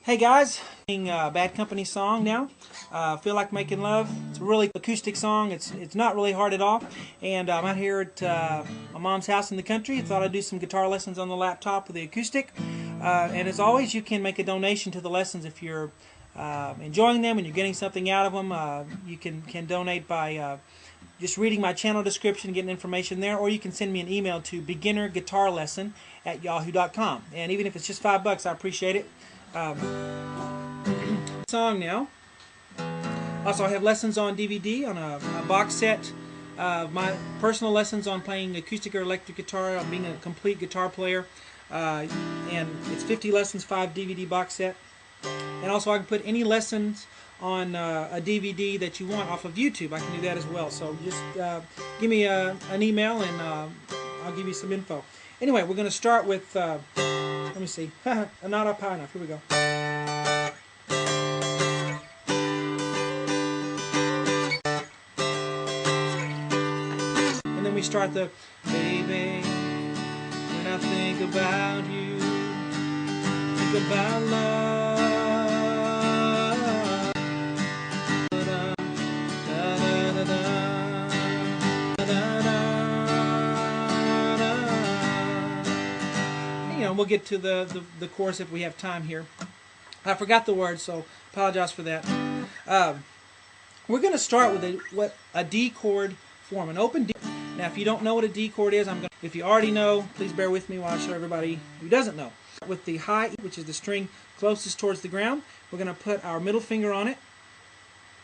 Hey guys, Bad Company song now. Feel Like Making Love. It's a really acoustic song. It's not really hard at all. And I'm out here at my mom's house in the country. Thought I'd do some guitar lessons on the laptop with the acoustic. And as always, you can make a donation to the lessons if you're enjoying them and you're getting something out of them. You can donate by just reading my channel description, getting information there, or you can send me an email to beginnerguitarlesson@yahoo.com. And even if it's just $5, I appreciate it. Song now. Also, I have lessons on DVD on a box set of my personal lessons on playing acoustic or electric guitar, on being a complete guitar player. And it's 50 lessons, 5 DVD box set. And also, I can put any lessons on a DVD that you want off of YouTube. I can do that as well. So just give me an email and I'll give you some info. Anyway, we're going to start with, let me see, not up high enough. Here we go. And then we start the, baby, when I think about you, think about love. We'll get to the chorus if we have time here. I forgot the words, so apologize for that. We're going to start with a D chord form, an open D. Now, if you don't know what a D chord is, if you already know, please bear with me while I show everybody who doesn't know. With the high E, which is the string closest towards the ground, we're going to put our middle finger on it,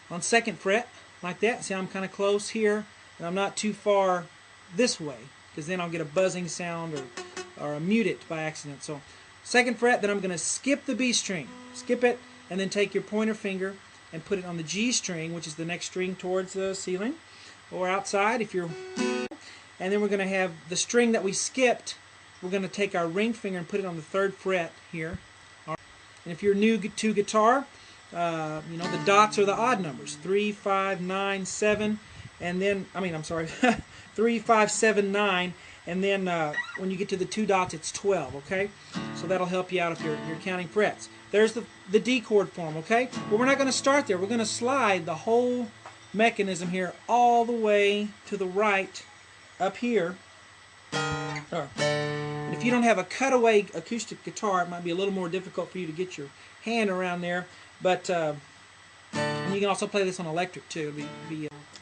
on 2nd fret, like that. See, I'm kind of close here, and I'm not too far this way, because then I'll get a buzzing sound or mute it by accident. So 2nd fret, then I'm going to skip the B string. Skip it, and then take your pointer finger and put it on the G string, which is the next string towards the ceiling, or outside if you're... And then we're going to have the string that we skipped, we're going to take our ring finger and put it on the 3rd fret here. And if you're new to guitar, you know, the dots are the odd numbers. 3, 5, 9, 7, and then, 3, 5, 7, 9, and then when you get to the 2 dots, it's 12, okay? So that'll help you out if you're counting frets. There's the D chord form, okay? But we're not going to start there. We're going to slide the whole mechanism here all the way to the right up here. And if you don't have a cutaway acoustic guitar, it might be a little more difficult for you to get your hand around there. But and you can also play this on electric too.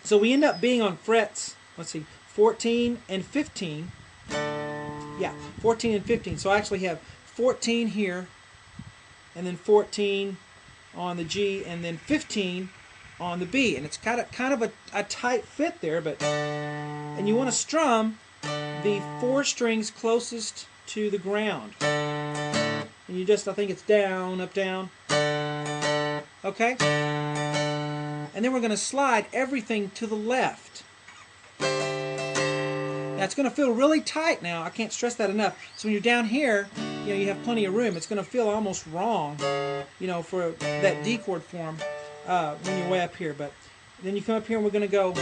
So we end up being on frets, let's see, 14 and 15. Yeah, 14 and 15. So I actually have 14 here, and then 14 on the G, and then 15 on the B. And it's kind of a tight fit there, and you want to strum the 4 strings closest to the ground. And you just, I think it's down, up, down. Okay? And then we're going to slide everything to the left. Now it's going to feel really tight now. I can't stress that enough. So when you're down here, you know, you have plenty of room. It's going to feel almost wrong, you know, for that D chord form when you're way up here. But then you come up here and we're going to go,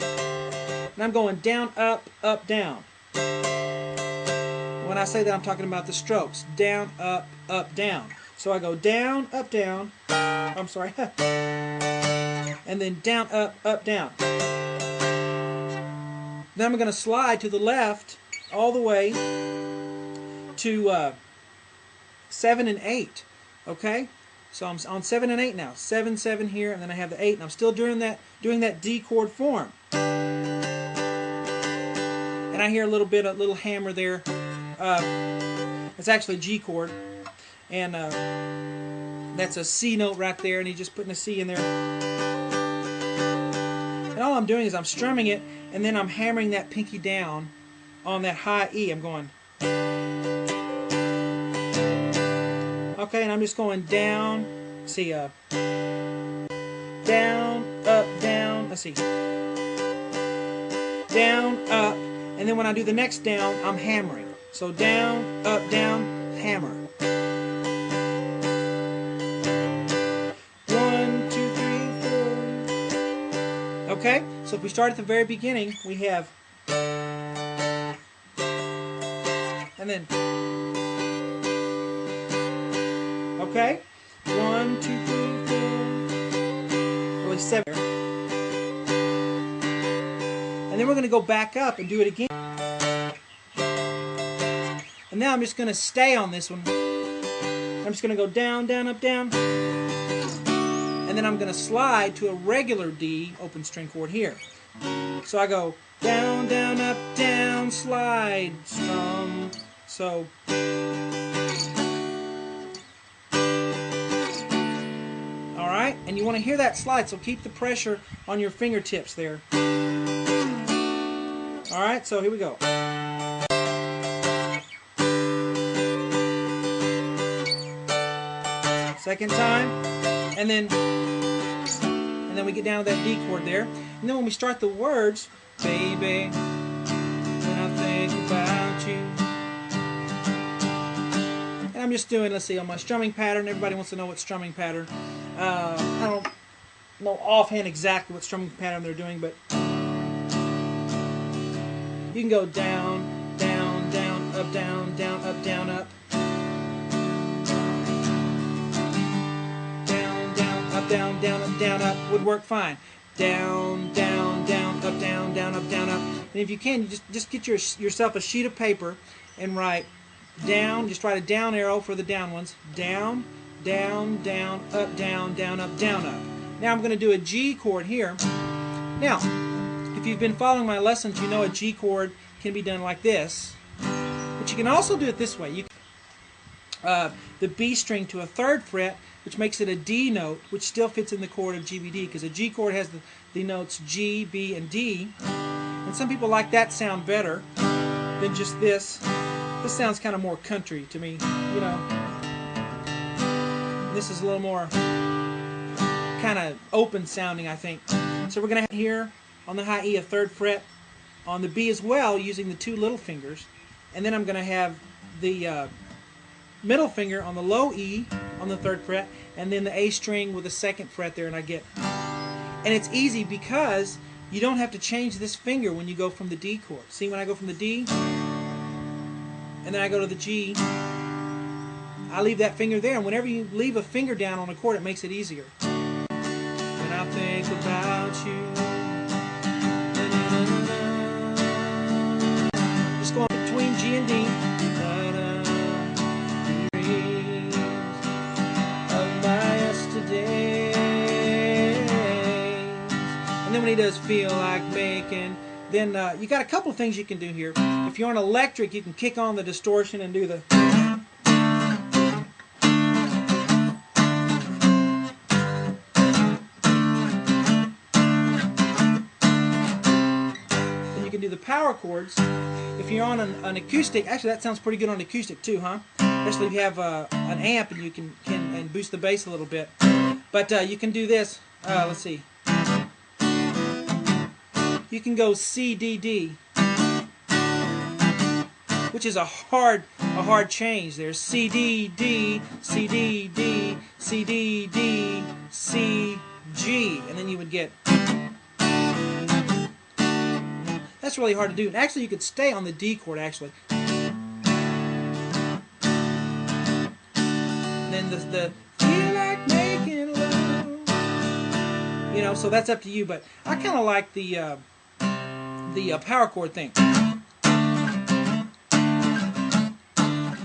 and I'm going down, up, down. When I say that, I'm talking about the strokes. Down, up, down. So I go down, up, down. I'm sorry. And then down, up, down. Then I'm going to slide to the left all the way to 7 and 8. Okay? So I'm on 7 and 8 now. 7, 7 here, and then I have the 8, and I'm still doing that D chord form. And I hear a little hammer there. It's actually a G chord, and that's a C note right there, and he's just putting a C in there. And all I'm doing is I'm strumming it, and then I'm hammering that pinky down on that high E. I'm going, okay, and I'm just going down. See, down, up, down. Let's see, down, up, and then when I do the next down, I'm hammering. So down, hammer. 1, 2, 3, 4. Okay, so if we start at the very beginning, we have, and then Okay? 1, 2, 3, 4. Really 7. And then we're going to go back up and do it again. And now I'm just going to stay on this one. I'm just going to go down, down, up, down. And then I'm going to slide to a regular D open string chord here. So I go down, down, up, down, slide, strum. So alright, and you want to hear that slide, so keep the pressure on your fingertips there. Alright, so here we go. Second time, and then we get down to that D chord there. And then when we start the words, baby, when I think about you. And I'm just doing, let's see, on my strumming pattern. Everybody wants to know what strumming pattern. I don't know offhand exactly what strumming pattern they're doing, but you can go down, down, down, up, down, down, up, down, up. Down, down, up, down, down, up, down, up would work fine. Down, down, down, up, down, down, up, down, up. And if you can, just get yourself a sheet of paper and write down, just write a down arrow for the down ones. Down, down, down, up, down, down, up, down, up. Now I'm going to do a G chord here. Now, if you've been following my lessons, you know a G chord can be done like this. But you can also do it this way. You the B string to a 3rd fret, which makes it a D note, which still fits in the chord of GBD, because a G chord has the notes G, B, and D. And some people like that sound better than just this. This sounds kind of more country to me, you know. This is a little more kind of open sounding, I think. So we're going to have here on the high E a 3rd fret, on the B as well, using the 2 little fingers. And then I'm going to have the middle finger on the low E on the 3rd fret, and then the A string with the 2nd fret there, and I get. And it's easy because you don't have to change this finger when you go from the D chord. See, when I go from the D, and then I go to the G, I leave that finger there, and whenever you leave a finger down on a chord, it makes it easier. When I think about you, just going between G and D. And then when he does feel like making, then you got a couple things you can do here. If you're on electric, you can kick on the distortion and do the. And you can do the power chords. If you're on an acoustic, actually that sounds pretty good on acoustic too, huh? Especially if you have an amp and you can and boost the bass a little bit. But you can do this. Let's see. You can go C, D, D, which is a hard change. There's C, D, D, C, D, D, C, D, D, C, G, and then you would get. That's really hard to do. And actually, you could stay on the D chord, actually. And then the feel like making love. You know, so that's up to you. But I kind of like the power chord thing.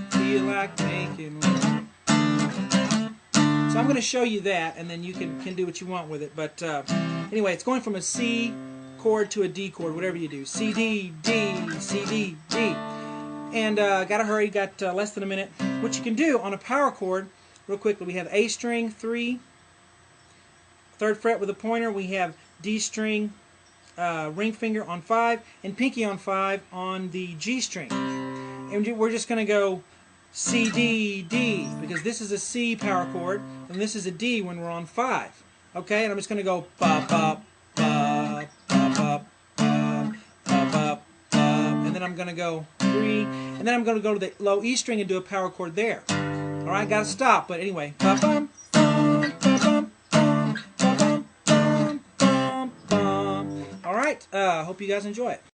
Feel like making love. So I'm going to show you that, and then you can do what you want with it. But anyway, it's going from a C chord to a D chord, whatever you do. C, D, D, C, D, D. And gotta hurry, got less than a minute. What you can do on a power chord, real quickly, we have A string 3, 3rd fret with a pointer. We have D string, ring finger on 5, and pinky on 5 on the G string. And we're just going to go C, D, D, because this is a C power chord, and this is a D when we're on 5. Okay, and I'm just going to go ba, ba, ba, ba, ba, ba, ba, ba, and then I'm going to go 3, and then I'm going to go to the low E string and do a power chord there. Alright, got to stop, but anyway. Ba, bum, bum, ba, bum. Alright, hope you guys enjoy it.